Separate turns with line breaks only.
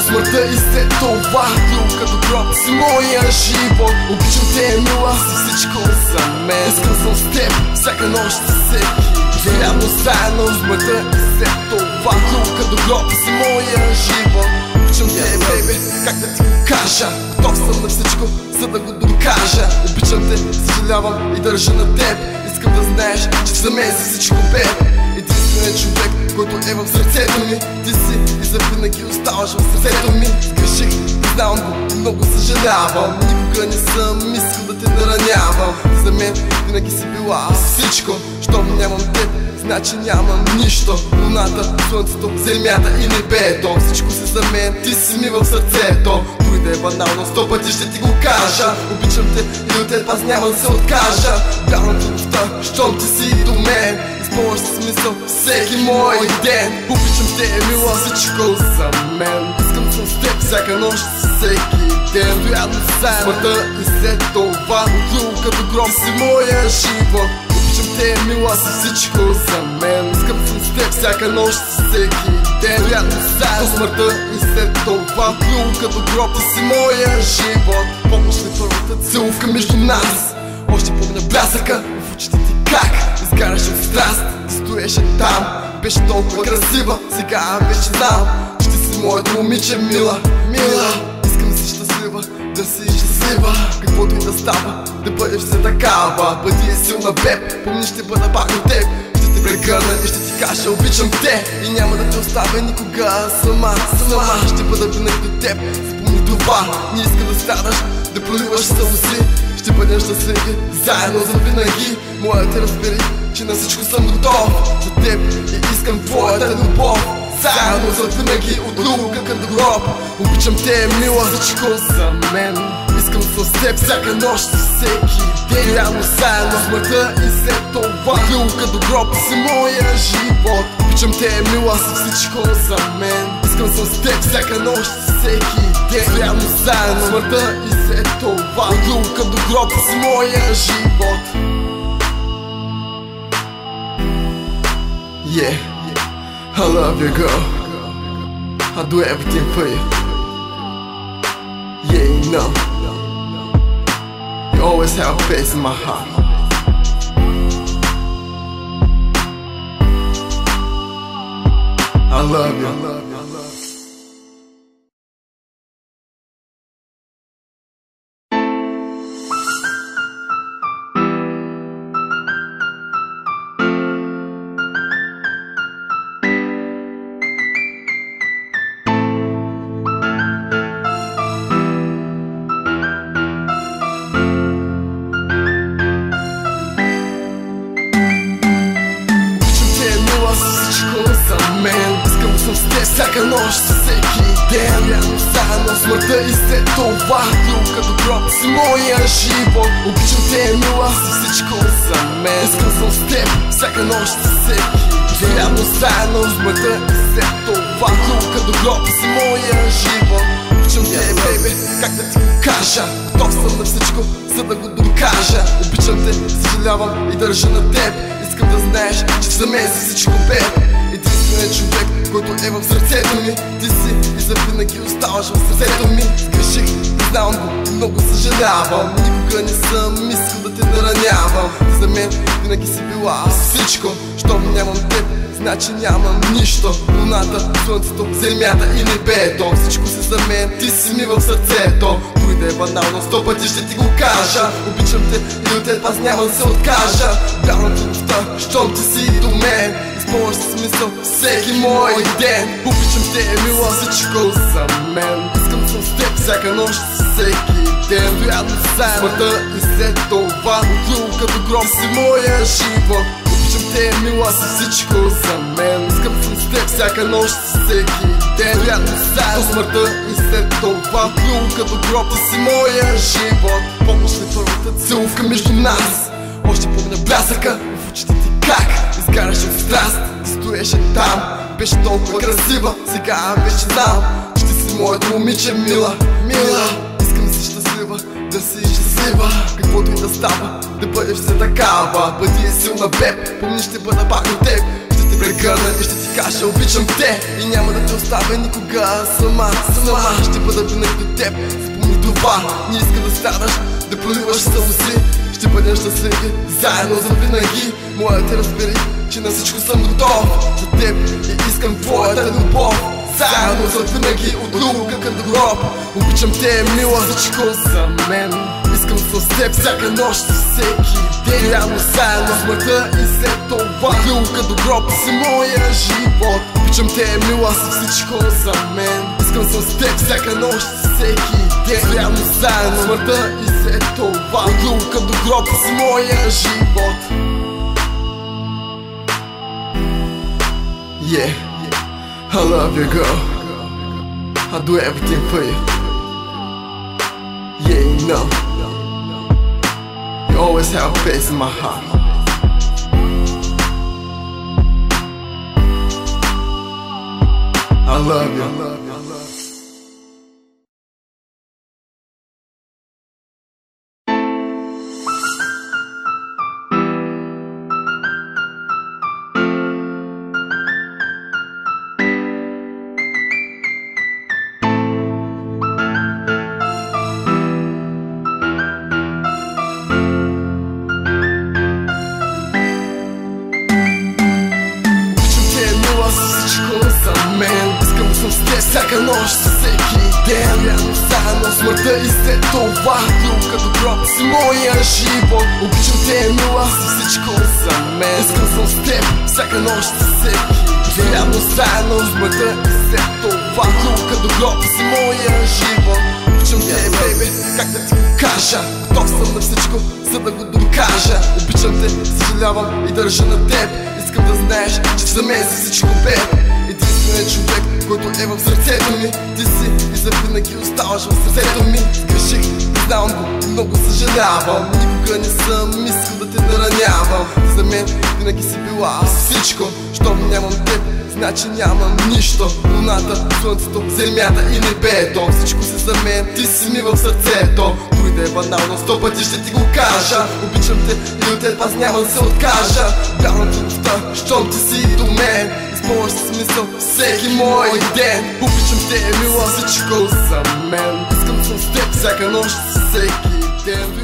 смъртта и след това друг като гроб си моя живот. Обичам те, мила, си всичко за мен. Искам съм с теб всяка нощ, всеки ден заедно с смъртта и след това друг като гроб си моя живот. Обичам те, бейби, как да ти го кажа, готов съм на всичко, за да го докажа. Обичам те, съжалявам и държа на теб. Искам да знаеш, че за мен си всичко беб. Единственият човек, който е в сърцето ми. Ти си и завинаги оставаш в сърцето ми. Сгреших, знам го, много съжалявам. Никога не съм искал да те наранявам. Ти за мен винаги си била всичко. Щом нямам теб, значи нямам нищо. Луната, слънцето, земята и небето, всичко си за мен, ти си ми в сърцето. Дори да е банално, 100 пъти ще ти го кажа. Обичам те и от теб аз няма да се откажа. Вярвам ти любовта, щом ти си до мен. Изпълваш смисъл всеки мой ден. Обичам те, мила, всичко за мен. Искам съм с теб всяка нощ, всеки ден. Доядно заедно, смъртта и след това друг като гром си моя живот. Обичам те, мила, си всичко за мен. Искам съм с теб всяка нощ, всеки ден. Доядно заедно, смъртта и след това друг като гром си моя живот. Помниш ли първата целувка между нас? Още помня блясъка в очите ти как изгаряше от страст. Ти стоеше там, беше толкова красива. Сега вече знам, че ти си моето момиче, мила, мила. Искам да си щастлива, да си щастлива. Каквото и да става, да бъдеш все такава. Бъди силна, беб, помни, ще бъда пак от теб. Ще те прегърна и ще ти кажа обичам те. И няма да те оставя никога сама. Ще бъда винаги до теб, спомни това. Не искам да страдаш, да проливаш сълзи. Ще бъдем щастливи, заедно за винаги. Моля те разбери, че на всичко съм готов за теб и искам твоята любов. Заедно за винаги, от друга като гроб. Обичам те, мила, всичко за мен. Искам с теб всяка нощ, всеки ден. Рано заедно, смъртта и след това друг като гроб си моя живот. Обичам те, мила, си всичко за мен. Искам с теб всяка нощ, всеки ден. Рано заедно, смъртта и след това друг като гроб си моя живот. Yeah, I love you, girl. I do everything for you. Yeah, you know, you always have a place in my heart. I love you. Искам съм с теб всяка нощ, всеки ден. Рано заедно, смъртта и след това друг като гроб си моя живот. Обичам те, мила, си всичко за мен. Искам съм с теб всяка нощ, всеки ден. Рано заедно, смъртта и след това друг като гроб си моя живот. Обичам те, бейби, как да ти го кажа, готов съм на всичко, за да го докажа. Обичам те, съжалявам и държа на теб. Искам да знаеш, че за мен си всичко беб. Единственият човек, който е в сърцето ми. Ти си и завинаги оставаш в сърцето ми. Сгреших, знам го, много съжалявам. Никога не съм искал да те наранявам. Ти за мен винаги си била всичко. Щом нямам теб, значи нямам нищо. Луната, слънцето, земята и небето, всичко си за мен, ти си ми в сърцето. Дори да е банално, 100 пъти ще ти го кажа. Обичам те и от теб аз няма да се откажа. Вярвам ти любовта, щом ти си до мен. Изпълваш смисъл всеки мой ден. Обичам те, мила, всичко за мен. Искам съм с теб всяка нощ, всеки ден. Доядно заедно, смъртта и след това друг като гром си моя живот. Обичам те, мила, си всичко за мен. Искам съм с теб всяка нощ, всеки ден. Доядно заедно, смъртта и след това друг като гроб си моя живот. Помниш ли първата целувка между нас? Още помня блясъка в очите ти как изгаряше от страст. Ти стоеше там, беше толкова красива. Сега вече знам, че ти си моето момиче, мила, мила. Искам да си щастлива, да си щастлива. Каквото и да става, да бъдеш все такава. Бъди силна, беб, помни, ще бъда пак от теб. Ще те прегърна и ще ти кажа обичам те. И няма да те оставя никога сама. Ще бъда винаги до теб, запомни това. Не искам да страдаш, да проливаш сълзи. Ще бъдем щастливи, заедно за винаги. Моля те разбери, че на всичко съм готов за теб и искам твоята любов. Заедно за винаги, от друга към гроб. Обичам те, мила, всичко за мен. Искам с теб всяка нощ, всеки ден. Реално заедно смъртта и след това. От друга до гроб си моя живот. Обичам те, мила, всичко за мен. Искам с теб всяка нощ, всеки ден. Реално заедно смъртта и след това. От друга до гроб си моя живот. Yeah, I love you, girl. I'll do everything for you. Yeah, you know, you always have a place in my heart. I love you. Искам да съм с теб всяка нощ, всеки ден. Реално заедно смъртта и след това. Друг като гроб си моя живот. Обичам те, мила, си всичко за мен. Искам съм с теб всяка нощ, всеки ден. Реално заедно смъртта и след това. Друг като гроб си моя живот. Обичам те, бейби, как да ти кажа. Готов съм на всичко, за да го докажа. Обичам те, съжалявам и държа на теб. Искам да знаеш, че за мен си всичко беб. Единственият човек, който е в сърцето ми. Ти си и завинаги оставаш в сърцето ми. Сгреших, не знам го, много съжалявам. Никога не съм искал да те наранявам. Ти за мен винаги си била всичко. Щом нямам теб, значи нямам нищо. Луната, слънцето, земята и небето. Всичко си за мен, ти си ми в сърцето. Дори да е банално, 100 пъти ще ти го кажа. Обичам те и от теб аз няма да се откажа. Вярвам ти любовта, щом ти си до мен. Изпълваш смисъл всеки мой ден. Обичам те, мила, всичко за мен. Искам съм с теб всяка нощ, всеки ден.